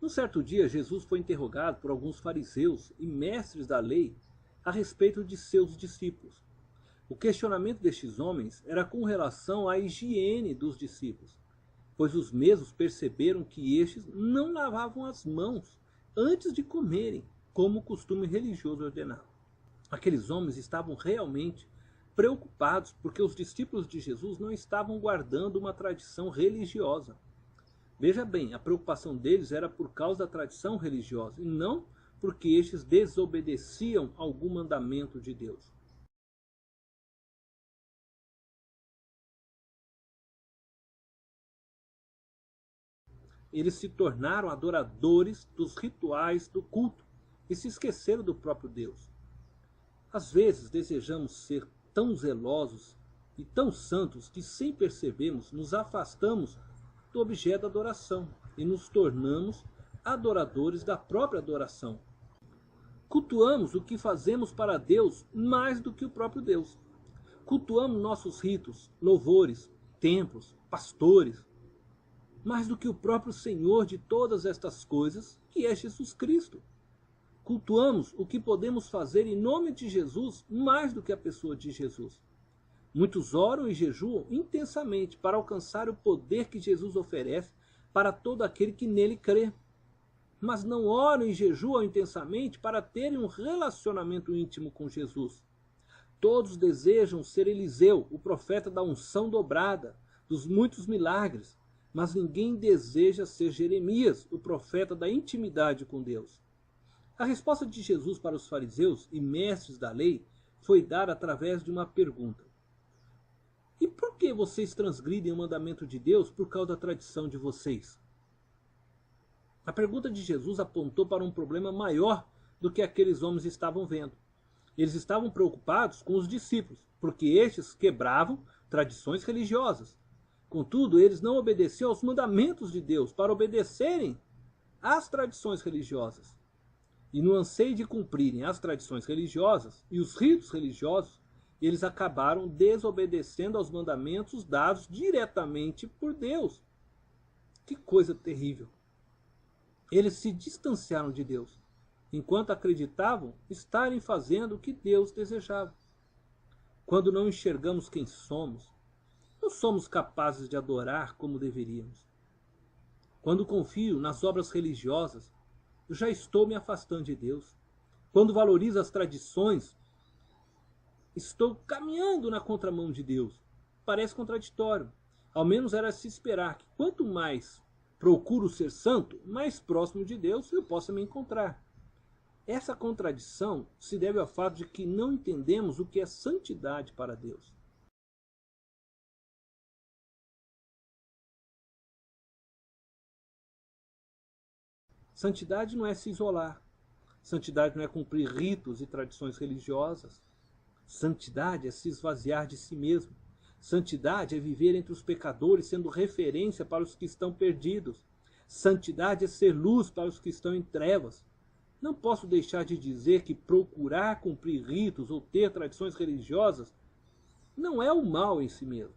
Um certo dia, Jesus foi interrogado por alguns fariseus e mestres da lei a respeito de seus discípulos. O questionamento destes homens era com relação à higiene dos discípulos, pois os mesmos perceberam que estes não lavavam as mãos antes de comerem, como o costume religioso ordenava. Aqueles homens estavam realmente preocupados porque os discípulos de Jesus não estavam guardando uma tradição religiosa. Veja bem, a preocupação deles era por causa da tradição religiosa e não porque estes desobedeciam algum mandamento de Deus. Eles se tornaram adoradores dos rituais do culto e se esqueceram do próprio Deus. Às vezes desejamos ser tão zelosos e tão santos que, sem percebermos, nos afastamos do objeto da adoração e nos tornamos adoradores da própria adoração. Cultuamos o que fazemos para Deus mais do que o próprio Deus. Cultuamos nossos ritos, louvores, templos, pastores, mais do que o próprio Senhor de todas estas coisas, que é Jesus Cristo. Cultuamos o que podemos fazer em nome de Jesus mais do que a pessoa de Jesus. Muitos oram e jejuam intensamente para alcançar o poder que Jesus oferece para todo aquele que nele crê. Mas não oram e jejuam intensamente para terem um relacionamento íntimo com Jesus. Todos desejam ser Eliseu, o profeta da unção dobrada, dos muitos milagres, mas ninguém deseja ser Jeremias, o profeta da intimidade com Deus. A resposta de Jesus para os fariseus e mestres da lei foi dada através de uma pergunta. E por que vocês transgridem o mandamento de Deus por causa da tradição de vocês? A pergunta de Jesus apontou para um problema maior do que aqueles homens estavam vendo. Eles estavam preocupados com os discípulos, porque estes quebravam tradições religiosas. Contudo, eles não obedeciam aos mandamentos de Deus para obedecerem às tradições religiosas. E no anseio de cumprirem as tradições religiosas e os ritos religiosos, eles acabaram desobedecendo aos mandamentos dados diretamente por Deus. Que coisa terrível! Eles se distanciaram de Deus, enquanto acreditavam estarem fazendo o que Deus desejava. Quando não enxergamos quem somos, não somos capazes de adorar como deveríamos. Quando confio nas obras religiosas, eu já estou me afastando de Deus. Quando valorizo as tradições, estou caminhando na contramão de Deus. Parece contraditório. Ao menos era se esperar que quanto mais procuro ser santo, mais próximo de Deus eu possa me encontrar. Essa contradição se deve ao fato de que não entendemos o que é santidade para Deus. Santidade não é se isolar. Santidade não é cumprir ritos e tradições religiosas. Santidade é se esvaziar de si mesmo. Santidade é viver entre os pecadores, sendo referência para os que estão perdidos. Santidade é ser luz para os que estão em trevas. Não posso deixar de dizer que procurar cumprir ritos ou ter tradições religiosas não é o mal em si mesmo.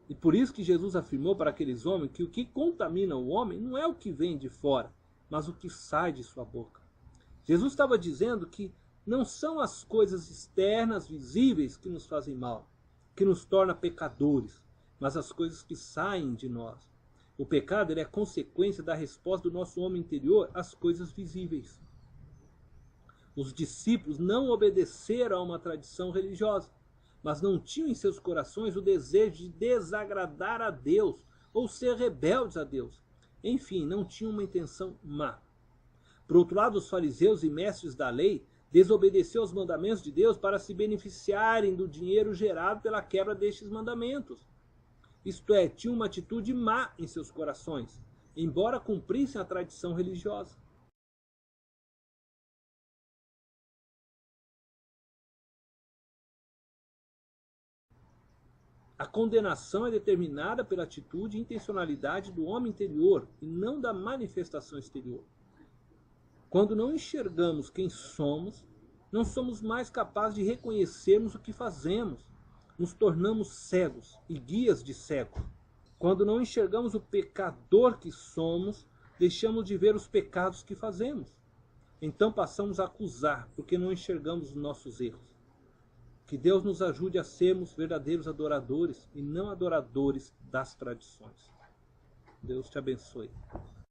E por isso que Jesus afirmou para aqueles homens que o que contamina o homem não é o que vem de fora, mas o que sai de sua boca. Jesus estava dizendo que não são as coisas externas, visíveis, que nos fazem mal, que nos torna pecadores, mas as coisas que saem de nós. O pecado é consequência da resposta do nosso homem interior às coisas visíveis. Os discípulos não obedeceram a uma tradição religiosa, mas não tinham em seus corações o desejo de desagradar a Deus ou ser rebeldes a Deus. Enfim, não tinham uma intenção má. Por outro lado, os fariseus e mestres da lei desobedeceram aos mandamentos de Deus para se beneficiarem do dinheiro gerado pela quebra destes mandamentos. Isto é, tinham uma atitude má em seus corações, embora cumprissem a tradição religiosa. A condenação é determinada pela atitude e intencionalidade do homem interior e não da manifestação exterior. Quando não enxergamos quem somos, não somos mais capazes de reconhecermos o que fazemos. Nos tornamos cegos e guias de cegos. Quando não enxergamos o pecador que somos, deixamos de ver os pecados que fazemos. Então passamos a acusar, porque não enxergamos os nossos erros. Que Deus nos ajude a sermos verdadeiros adoradores e não adoradores das tradições. Deus te abençoe.